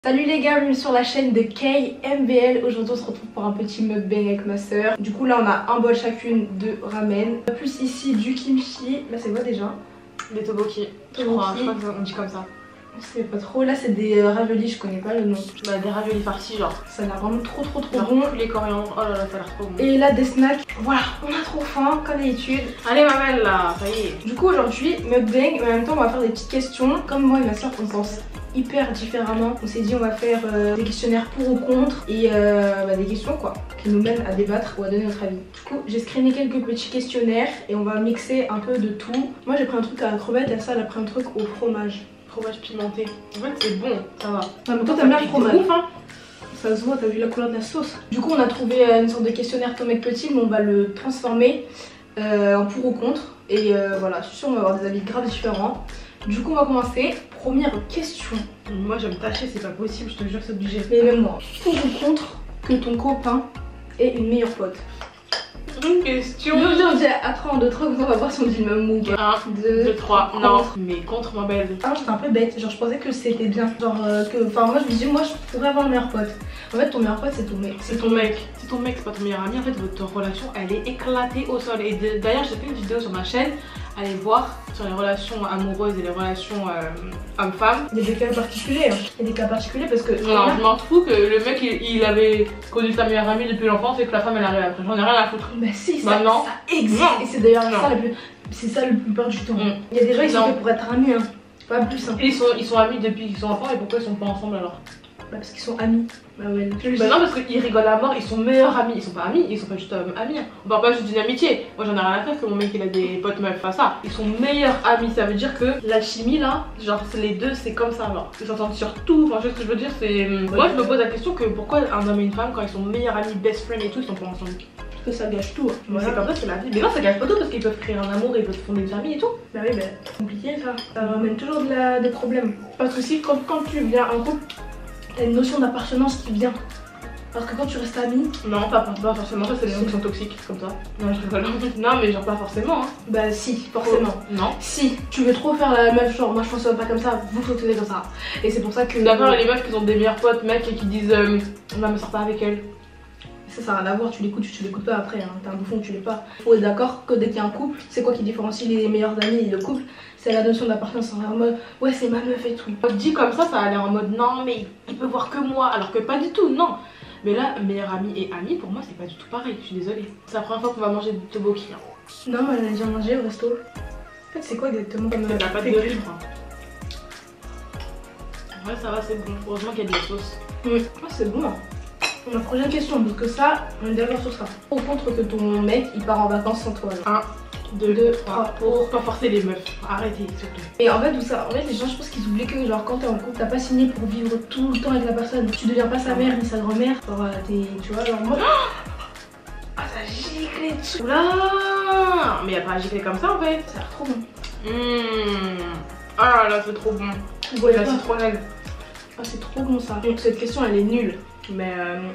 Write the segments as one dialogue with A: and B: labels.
A: Salut les gars, bienvenue sur la chaîne de KMBL. Aujourd'hui on se retrouve pour un petit mukbang avec ma soeur. Du coup là on a un bol chacune de ramen, plus ici du kimchi. Là c'est quoi déjà?
B: Des tteokbokki. Je crois qu'on dit comme ça.
A: Je sais pas trop, là c'est des raviolis, je connais pas le nom.
B: Bah des raviolis farcis genre.
A: Ça a l'air vraiment trop
B: genre
A: bon.
B: Les coriandres, oh là là ça a l'air trop bon.
A: Et là des snacks, voilà, on a trop faim comme d'habitude.
B: Allez ma belle là, ça y est.
A: Du coup aujourd'hui mukbang, mais en même temps on va faire des petites questions. Comme moi et ma soeur on pense hyper différemment, on s'est dit on va faire des questionnaires pour ou contre et des questions quoi qui nous mènent à débattre ou à donner notre avis. Du coup j'ai screené quelques petits questionnaires et on va mixer un peu de tout. Moi j'ai pris un truc à la crevette et ça elle a pris un truc au fromage.
B: Fromage pimenté. En fait c'est bon, ça va.
A: Non mais toi t'aimes bien le fromage.
B: Ouf, hein.
A: Ça se voit, t'as vu la couleur de la sauce. Du coup on a trouvé une sorte de questionnaire comme avec petit, mais on va le transformer en pour ou contre. Et voilà, je suis sûre on va avoir des avis grave différents. Du coup on va commencer. Première question.
B: Moi je vais me tâcher, c'est pas possible, je te jure c'est obligé.
A: Mais même moi, pour ou contre que ton copain ait une meilleure pote?
B: Une question.
A: Non, j'ai attends, 1, 2, 3, on va voir si on dit le même mot.
B: 1, 2, 3, non. Mais contre ma belle.
A: Ah, j'étais un peu bête, genre je pensais que c'était bien. Genre que, enfin moi je me disais, moi je pourrais avoir un meilleur pote. En fait ton meilleur pote c'est ton mec.
B: C'est ton mec. C'est ton mec, c'est pas ton meilleur ami. En fait votre relation elle est éclatée au sol. Et d'ailleurs j'ai fait une vidéo sur ma chaîne. Allez voir sur les relations amoureuses et les relations hommes-femmes.
A: Il y a des cas particuliers, hein. Il y a des cas particuliers parce que...
B: Non, je m'en fous que le mec il avait connu sa meilleure amie depuis l'enfance et que la femme elle arrive après. J'en ai rien à foutre.
A: Bah si,
B: ça
A: existe. Et c'est d'ailleurs ça la plus... C'est ça le plupart du temps. Il y a des gens ils sont faits pour être amis, hein. Pas plus. Hein.
B: Et ils sont amis depuis qu'ils sont enfants et pourquoi ils sont pas ensemble alors?
A: Bah parce qu'ils sont amis. Bah ouais.
B: Bah non parce qu'ils rigolent à mort, ils sont meilleurs amis, ils sont pas amis, ils sont pas juste amis. On parle pas juste d'une amitié. Moi j'en ai rien à faire que mon mec il a des potes meufs, pas ça. Ils sont meilleurs amis, ça veut dire que la chimie là, genre les deux c'est comme ça genre. Ils s'entendent sur tout, enfin ce que je veux dire c'est... Moi je me pose la question que pourquoi un homme et une femme quand ils sont meilleurs amis, best friends et tout, ils sont pas ensemble?
A: Parce que ça gâche tout. Hein.
B: Mais c'est comme ça c'est la vie. Mais non ça gâche pas tout parce qu'ils peuvent créer un amour et ils peuvent fonder une famille et tout.
A: Bah oui, bah c'est compliqué ça. Ça ramène toujours des problèmes. Parce que si quand tu viens en couple, t'as une notion d'appartenance qui vient. Parce que quand tu restes ami...
B: Non, pas forcément, ça c'est les gens qui sont toxiques, comme ça. Non, je rigole. Non, mais genre pas forcément. Hein.
A: Bah si, forcément.
B: Non.
A: Si, tu veux trop faire la meuf, genre moi je fonctionne pas comme ça, vous fonctionnez comme ça. Et c'est pour ça que...
B: D'accord, les meufs qui ont des meilleurs potes, mecs, et qui disent non, me sors pas avec elle.
A: Ça n'a rien à voir, tu l'écoutes, tu l'écoutes pas après, hein. T'es un bouffon, tu l'es pas. Faut être d'accord que dès qu'il y a un couple, c'est quoi qui différencie les meilleurs amis et le couple? C'est la notion d'appartenance, en mode ouais c'est ma meuf et tout.
B: Dit comme ça a l'air en mode non mais il peut voir que moi, alors que pas du tout, non. Mais là, meilleur ami et ami, pour moi c'est pas du tout pareil, je suis désolée. C'est la première fois qu'on va manger du tteokbokki. Hein.
A: Non, mais on a déjà mangé au resto. En fait c'est quoi exactement comme...
B: C'est de la pâte de riz, je crois. Ouais ça va, c'est bon, heureusement qu'il y a de la sauce.
A: Ah c'est bon. La prochaine question, parce que ça, on est d'accord sur ça. Au contre que ton mec il part en vacances sans toi.
B: 1, 2, 3, pour pas forcer les meufs. Arrêtez surtout.
A: Et en fait, les gens je pense qu'ils oublient que genre quand t'es en couple, t'as pas signé pour vivre tout le temps avec la personne. Tu deviens pas sa mère ni sa grand-mère. Genre tu vois, genre moi.
B: Ah ça gicle dessus. Oula. Mais y a pas à gicler comme ça en fait.
A: Ça a l'air trop bon.
B: Ah là c'est trop bon.
A: Ouais,
B: la citronnelle.
A: Ah c'est trop bon ça. Donc cette question elle est nulle. Mais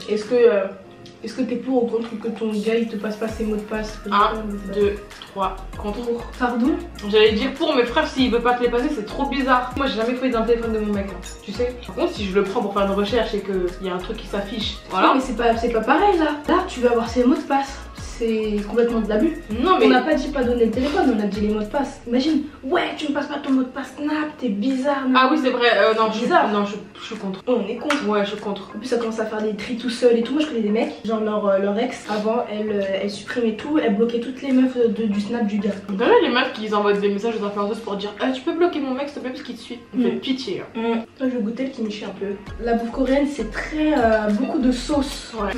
A: est-ce que t'es pour ou contre que ton gars il te passe pas ses mots de passe?
B: 1, 2, 3, contre.
A: Pardon?
B: J'allais dire pour, mais frère s'il veut pas te les passer c'est trop bizarre. Moi j'ai jamais fouillé dans le téléphone de mon mec hein, tu sais. Par contre si je le prends pour faire une recherche et qu'il y a un truc qui s'affiche, voilà.
A: Non mais c'est pas pareil là. Là tu vas avoir ses mots de passe. C'est complètement de l'abus.
B: Non mais
A: on n'a pas dit pas donner le téléphone, on a dit les mots de passe. Imagine, ouais tu me passes pas ton mot de passe Snap, t'es bizarre.
B: Ah oui c'est vrai, non je suis contre.
A: On est contre.
B: Ouais je suis contre.
A: En plus ça commence à faire des tris tout seul et tout. Moi je connais des mecs, genre leur ex avant elle supprimait tout, elle bloquait toutes les meufs du Snap du gars.
B: Vous savez les meufs qui envoient des messages aux influenceuses pour dire tu peux bloquer mon mec s'il te plaît parce qu'il te suit. On fait pitié.
A: Moi je vais goûter le kimchi un peu. La bouffe coréenne c'est très beaucoup de sauce.
B: Ouais.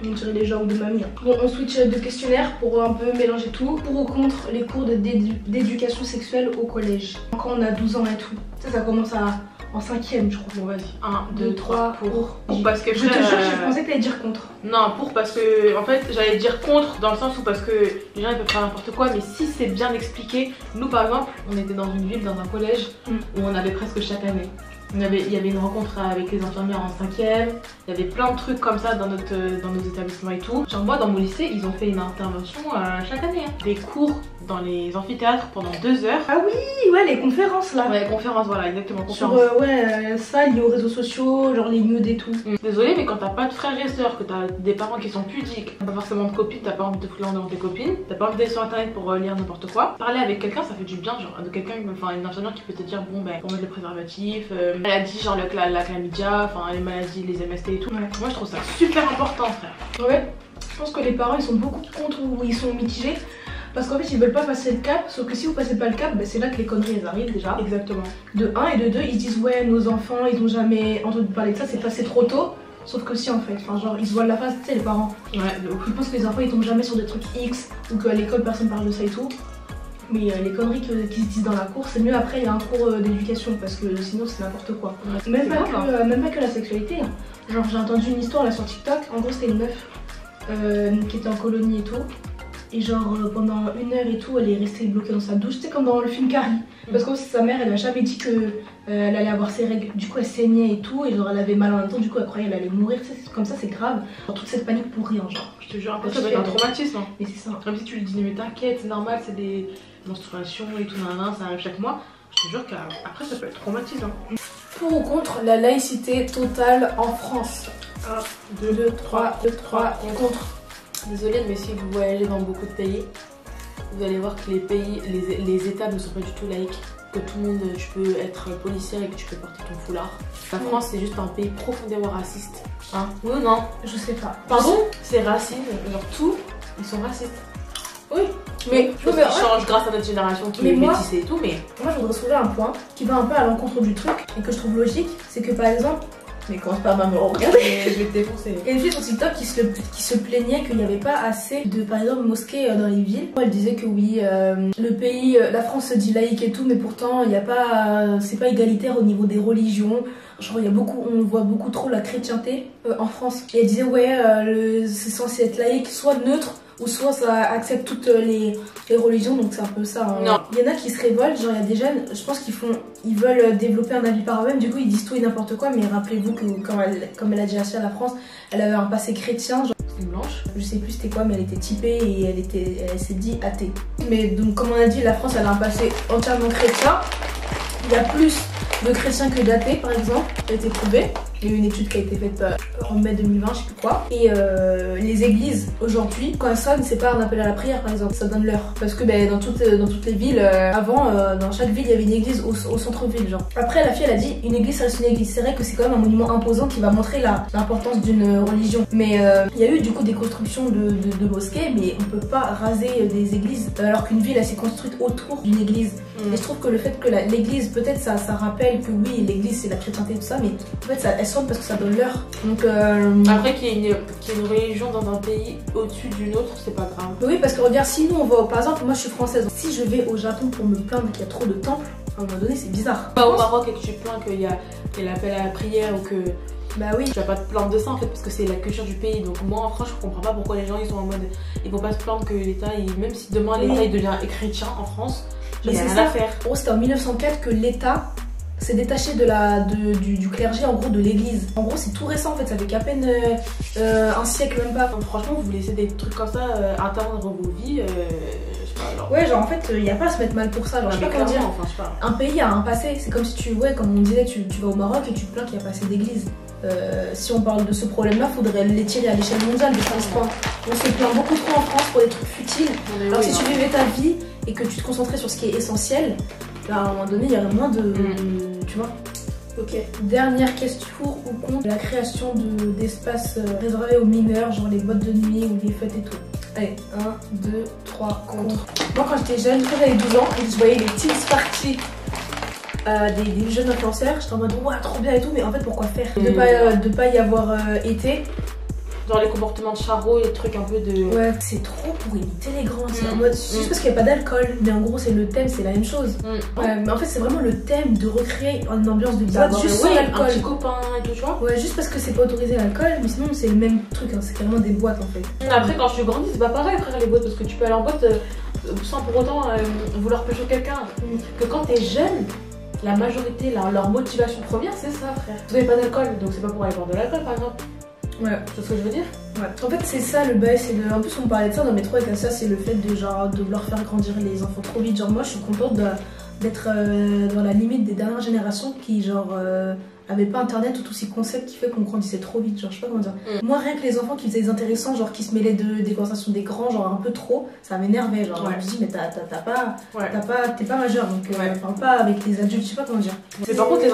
A: On dirait les genres de mamie. Bon on switch de questionnaire pour un peu mélanger tout. Pour ou contre les cours d'éducation sexuelle au collège. Quand on a 12 ans et tout. Ça commence en 5ème je crois.
B: Bon vas-y. 1, 2, 3 pour. Parce que
A: je te jure que je pensais que t'allais dire contre.
B: Non pour parce que en fait j'allais dire contre dans le sens où parce que les gens ils peuvent faire n'importe quoi mais si c'est bien expliqué. Nous par exemple on était dans une ville, dans un collège où on avait presque chaque année. Il y avait une rencontre avec les infirmières en 5e, il y avait plein de trucs comme ça dans nos établissements et tout. Genre moi dans mon lycée, ils ont fait une intervention chaque année. Hein. Des cours dans les amphithéâtres pendant 2 heures.
A: Ah oui, ouais, les conférences là.
B: Ouais, conférences, voilà, exactement.
A: Sur ça lié aux réseaux sociaux, genre les nudes et tout.
B: Désolée, mais quand t'as pas de frères et sœurs, que t'as des parents qui sont pudiques, t'as pas forcément de copines, t'as pas envie de foutre devant tes copines, t'as pas envie d'aller sur internet pour lire n'importe quoi, parler avec quelqu'un ça fait du bien, genre de quelqu'un, enfin une infirmière qui peut te dire bon ben pour mettre le préservatif, maladie genre la chlamydia, enfin les maladies, les MST et tout. Ouais. Moi je trouve ça super important frère.
A: Ouais, je pense que les parents ils sont beaucoup contre ou ils sont mitigés. Parce qu'en fait ils veulent pas passer le cap, sauf que si vous passez pas le cap, bah, c'est là que les conneries elles arrivent déjà.
B: Exactement.
A: De 1 et de 2, ils se disent ouais nos enfants ils ont jamais entendu parler de ça, c'est passé trop tôt. Sauf que si en fait, enfin genre ils se voient la face, tu sais les parents.
B: Ouais, de ouf.
A: Ils pensent que les enfants ils tombent jamais sur des trucs X ou qu'à l'école personne parle de ça et tout. Mais les conneries qui se disent dans la cour, c'est mieux après il y a un cours d'éducation parce que sinon c'est n'importe quoi. Ouais, même pas que la sexualité. Hein. Genre j'ai entendu une histoire là sur TikTok, en gros c'était une meuf qui était en colonie et tout. Et genre pendant 1 heure et tout, elle est restée bloquée dans sa douche, tu sais comme dans le film Carrie. Parce que sa mère, elle a jamais dit que elle allait avoir ses règles. Du coup, elle saignait et tout, et genre elle avait mal en même temps. Du coup, elle croyait qu'elle allait mourir. Comme ça, c'est grave. Genre, toute cette panique pour rien, genre.
B: Je te jure, après ça va être un traumatisme. Hein.
A: Mais c'est ça.
B: Comme si tu lui dis mais t'inquiète, c'est normal, c'est des menstruations et tout, ça arrive chaque mois. Je te jure qu'après ça peut être traumatisant.
A: Pour ou contre la laïcité totale en France? 1, 2, 3, 3 contre.
C: Désolée, mais si vous voyagez dans beaucoup de pays, vous allez voir que les États ne sont pas du tout laïques. Que tout le monde, tu peux être policière et que tu peux porter ton foulard. La France, c'est juste un pays profondément raciste. Hein? Oui ou non?
A: Je sais pas.
C: Pardon? C'est raciste, genre tout, ils sont racistes.
A: Oui, mais
C: je change grâce à notre génération qui est métissée et tout, mais...
A: Moi, je voudrais soulever un point qui va un peu à l'encontre du truc et que je trouve logique, c'est que par exemple, mais commence pas à me regarder.
C: Je vais te défoncer.
A: Il y a une fille sur TikTok qui se plaignait qu'il n'y avait pas assez de, par exemple, mosquées dans les villes. Elle disait que oui, le pays, la France se dit laïque et tout, mais pourtant il n'y a pas, c'est pas égalitaire au niveau des religions. Genre il y a beaucoup, on voit beaucoup trop la chrétienté en France. Et elle disait ouais, c'est censé être laïque, soit neutre, ou soit ça accepte toutes les religions, donc c'est un peu ça. Hein.
C: Non.
A: Il y en a qui se révoltent, genre il y a des jeunes, je pense ils veulent développer un avis par eux-mêmes, du coup ils disent tout et n'importe quoi, mais rappelez-vous que comme elle a déjà à la France, elle avait un passé chrétien, genre
C: c'était blanche,
A: je sais plus c'était quoi, mais elle était typée et elle s'est dit athée. Mais donc comme on a dit, la France elle a un passé entièrement chrétien, il y a plus de chrétiens que d'athées par exemple, ça a été prouvé. Il y a eu une étude qui a été faite en mai 2020, je sais plus quoi. Et les églises aujourd'hui, quand elles sonnent, c'est pas un appel à la prière par exemple, ça donne l'heure. Parce que dans toutes les villes, avant, dans chaque ville, il y avait une église au centre-ville, genre. Après, la fille, elle a dit, une église, ça reste une église. C'est vrai que c'est quand même un monument imposant qui va montrer l'importance d'une religion. Mais il y a eu du coup des constructions de mosquées, mais on peut pas raser des églises alors qu'une ville, elle s'est construite autour d'une église. Et je trouve que le fait que l'église, peut-être ça rappelle que oui, l'église c'est la chrétienté et tout ça, mais en fait elle sonne parce que ça donne l'heure. Donc
C: après qu'il y ait une religion dans un pays au-dessus d'une autre, c'est pas grave.
A: Oui, parce que regarde, si nous on va, par exemple, moi je suis française, si je vais au Japon pour me plaindre qu'il y a trop de temples, à un moment donné c'est bizarre.
C: Pas au Maroc et que tu te plains qu'il y a l'appel à la prière ou que...
A: Bah oui.
C: Tu vas pas te plaindre de ça en fait parce que c'est la culture du pays. Donc moi en France je comprends pas pourquoi les gens ils sont en mode... Ils vont pas se plaindre que l'État, même si demain l'État il devient chrétien en France, il y a rien à faire.
A: En gros c'était en 1904 que l'État s'est détaché du clergé, en gros de l'église. En gros c'est tout récent en fait, ça fait qu'à peine un siècle même pas.
C: Donc, franchement vous laissez des trucs comme ça atteindre vos vies, je sais pas, genre...
A: Ouais, genre en fait il y a pas à se mettre mal pour ça, genre je sais pas comment dire.
C: Enfin, je sais pas.
A: Un pays a un passé, c'est comme si comme on disait, tu vas au Maroc et tu te plains qu'il n'y a pas assez d'églises. Si on parle de ce problème-là, faudrait l'étirer à l'échelle mondiale, je pense pas. On se plaint beaucoup trop en France pour des trucs futiles. Alors oui, si tu vivais ta vie et que tu te concentrais sur ce qui est essentiel, là, à un moment donné, il y aurait moins de... Tu vois. Ok. Dernière question, pour ou contre la création d'espaces réservés aux mineurs, genre les boîtes de nuit ou les fêtes et tout. Allez, 1, 2, 3, contre. Moi quand j'étais jeune, quand j'avais 12 ans, et je voyais les teens parties des jeunes influenceurs, j'étais en mode ouah trop bien et tout, mais en fait pourquoi faire de pas y avoir été.
C: Genre les comportements de Charo et les trucs un peu de...
A: Ouais, c'est trop pour imiter les grands, c'est en mode juste parce qu'il n'y a pas d'alcool, mais en gros c'est le thème, c'est la même chose. Ouais, mais en fait c'est vraiment le thème de recréer une ambiance de boîte juste sans l'alcool.
C: Un petit copain et tout, tu vois.
A: Ouais, juste parce que c'est pas autorisé l'alcool, mais sinon c'est le même truc, hein, c'est carrément des boîtes en fait.
C: Après quand je grandis c'est pas pareil frère les boîtes, parce que tu peux aller en boîte sans pour autant vouloir pécho quelqu'un. Que quand t'es jeune, La majorité, leur motivation première, c'est ça, frère. Vous n'avez pas d'alcool, donc c'est pas pour aller boire de l'alcool, par exemple.
A: Ouais.
C: Tu vois ce que je veux dire?
A: Ouais. En fait, c'est ça le bail, c'est en plus on parlait de ça dans mes trois avec ça, c'est le fait de genre de vouloir faire grandir les enfants trop vite. Genre moi je suis contente d'être dans la limite des dernières générations qui genre avaient pas internet ou tous ces concepts qui fait qu'on grandissait trop vite, genre je sais pas comment dire. Moi rien que les enfants qui faisaient des intéressants, genre qui se mêlaient des conversations des grands, genre un peu trop, ça m'énervait, genre je me dis mais t'es pas majeur donc parle pas avec les adultes, je sais pas comment dire.
C: Mais par contre les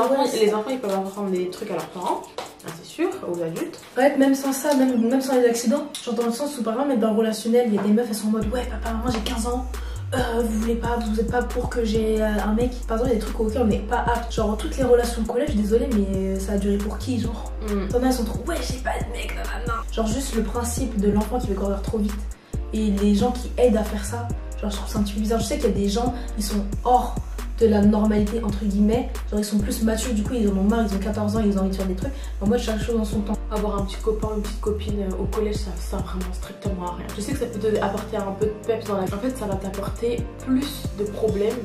C: enfants ils peuvent apprendre des trucs à leurs parents. Ah, c'est sûr, aux adultes.
A: Ouais, même sans ça, même sans les accidents. Genre dans le sens où par exemple, dans le relationnel, il y a des meufs, elles sont en mode ouais, papa, maman, j'ai 15 ans. Vous êtes pas pour que j'ai un mec. Par exemple, il y a des trucs auxquels on n'est pas apte. Genre, toutes les relations de collège, désolée, mais ça a duré pour qui, genre T'en as, elles sont trop ouais, j'ai pas de mec, nanana. Genre, juste le principe de l'enfant qui veut grandir trop vite. Et les gens qui aident à faire ça, genre, je trouve ça un petit peu bizarre. Je sais qu'il y a des gens, ils sont hors de la normalité entre guillemets, genre ils sont plus matures, du coup ils en ont marre, ils ont 14 ans, ils ont envie de faire des trucs. Moi chaque chose en son temps.
C: Avoir un petit copain, une petite copine au collège, ça sert vraiment strictement à rien. Je sais que ça peut te apporter un peu de peps dans la vie. En fait ça va t'apporter plus de problèmes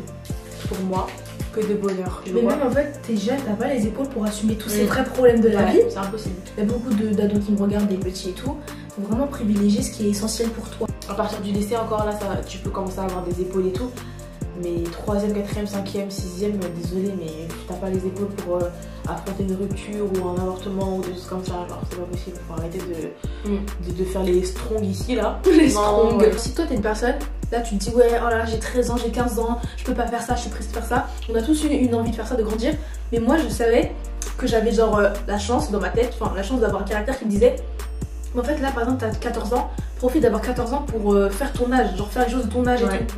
C: pour moi que de bonheur.
A: Mais même en fait t'es jeune, t'as pas les épaules pour assumer tous ces vrais problèmes de la vie.
C: C'est impossible.
A: Il y a beaucoup d'ados qui me regardent, des petits et tout. Faut vraiment privilégier ce qui est essentiel pour toi.
C: À partir du lycée encore là, tu peux commencer à avoir des épaules et tout. Mais 3ème, 4ème, 5ème, 6ème, désolé, mais t'as pas les épaules pour affronter une rupture ou un avortement ou des choses comme ça. Genre, c'est pas possible. Faut arrêter de faire les strongs ici là.
A: Les strongs. Ouais. Si toi t'es une personne, là tu te dis ouais, oh là j'ai 13 ans, j'ai 15 ans, je peux pas faire ça, je suis pressée de faire ça. On a tous eu une envie de faire ça, de grandir. Mais moi je savais que j'avais genre la chance dans ma tête, enfin la chance d'avoir un caractère qui me disait mais en fait là par exemple t'as 14 ans, profite d'avoir 14 ans pour faire ton âge, genre faire les choses de ton âge et tout.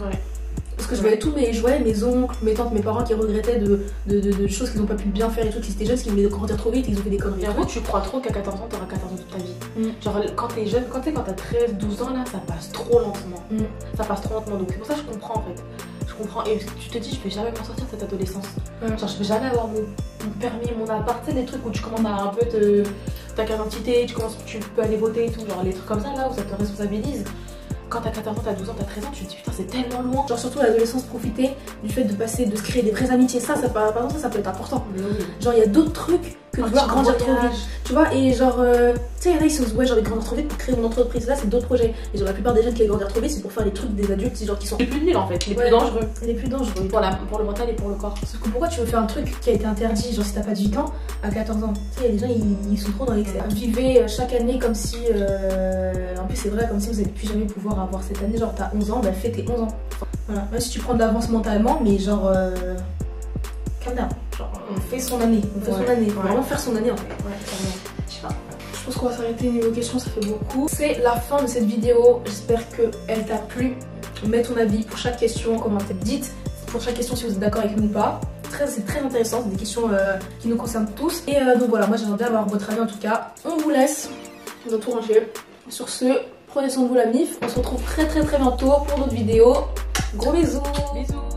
A: Parce que je voyais tous mes oncles, mes tantes, mes parents qui regrettaient de choses qu'ils n'ont pas pu bien faire et tout, qui étaient jeunes, qui voulaient grandir trop vite, ils ont fait des conneries.
C: Et en fait, tu crois trop qu'à 14 ans, t'auras 14 ans toute ta vie. Genre, quand t'es jeune, quand t'as 13, 12 ans, là, ça passe trop lentement. Ça passe trop lentement. Donc, c'est pour ça que je comprends en fait. Je comprends. Et tu te dis, je vais jamais m'en sortir de cette adolescence. Genre, je vais jamais avoir mon permis, mon appart. Tu sais, des trucs où tu commences à un peu ta carte d'identité, tu peux aller voter et tout. Genre, les trucs comme ça, là, où ça te responsabilise. Quand t'as 14 ans, t'as 12 ans, t'as 13 ans, tu te dis putain c'est tellement loin.
A: Genre surtout l'adolescence, profiter du fait de se créer des vraies amitiés. Ça par exemple ça peut être important. Genre il y a d'autres trucs que de vouloir grandir trop vite. Tu vois, et genre tu sais, il y en a ils se disent ouais j'ai envie de grandir trop vite pour créer mon entreprise. Là c'est d'autres projets. Et genre la plupart des jeunes qui veulent grandir trop vite c'est pour faire les trucs des adultes, c'est genre qui sont
C: les plus nuls en fait, les plus dangereux.
A: Les plus dangereux.
C: Pour le mental et pour le corps.
A: Sauf que pourquoi tu veux faire un truc qui a été interdit, genre si t'as pas 18 ans, à 14 ans. Tu sais, il y a des gens ils sont trop dans l'excès. Vivez chaque année comme si en plus c'est vrai comme si vous n'allez plus jamais pouvoir avoir cette année, genre t'as 11 ans, bah fais tes 11 ans. Voilà, même si tu prends de l'avance mentalement, mais genre calme down. Genre on fait son année, faut vraiment faire son année en fait. Je sais pas. Je pense qu'on va s'arrêter niveau questions, ça fait beaucoup. C'est la fin de cette vidéo, j'espère qu'elle t'a plu. Mets ton avis pour chaque question en commentaire. Dites pour chaque question si vous êtes d'accord avec nous ou pas. C'est très intéressant, c'est des questions qui nous concernent tous. Et donc voilà, moi j'aimerais bien avoir votre avis en tout cas. On vous laisse dans tout ranger. Sur ce, prenez soin de vous la mif. On se retrouve très bientôt pour d'autres vidéos. Gros bisous.
C: Bisous.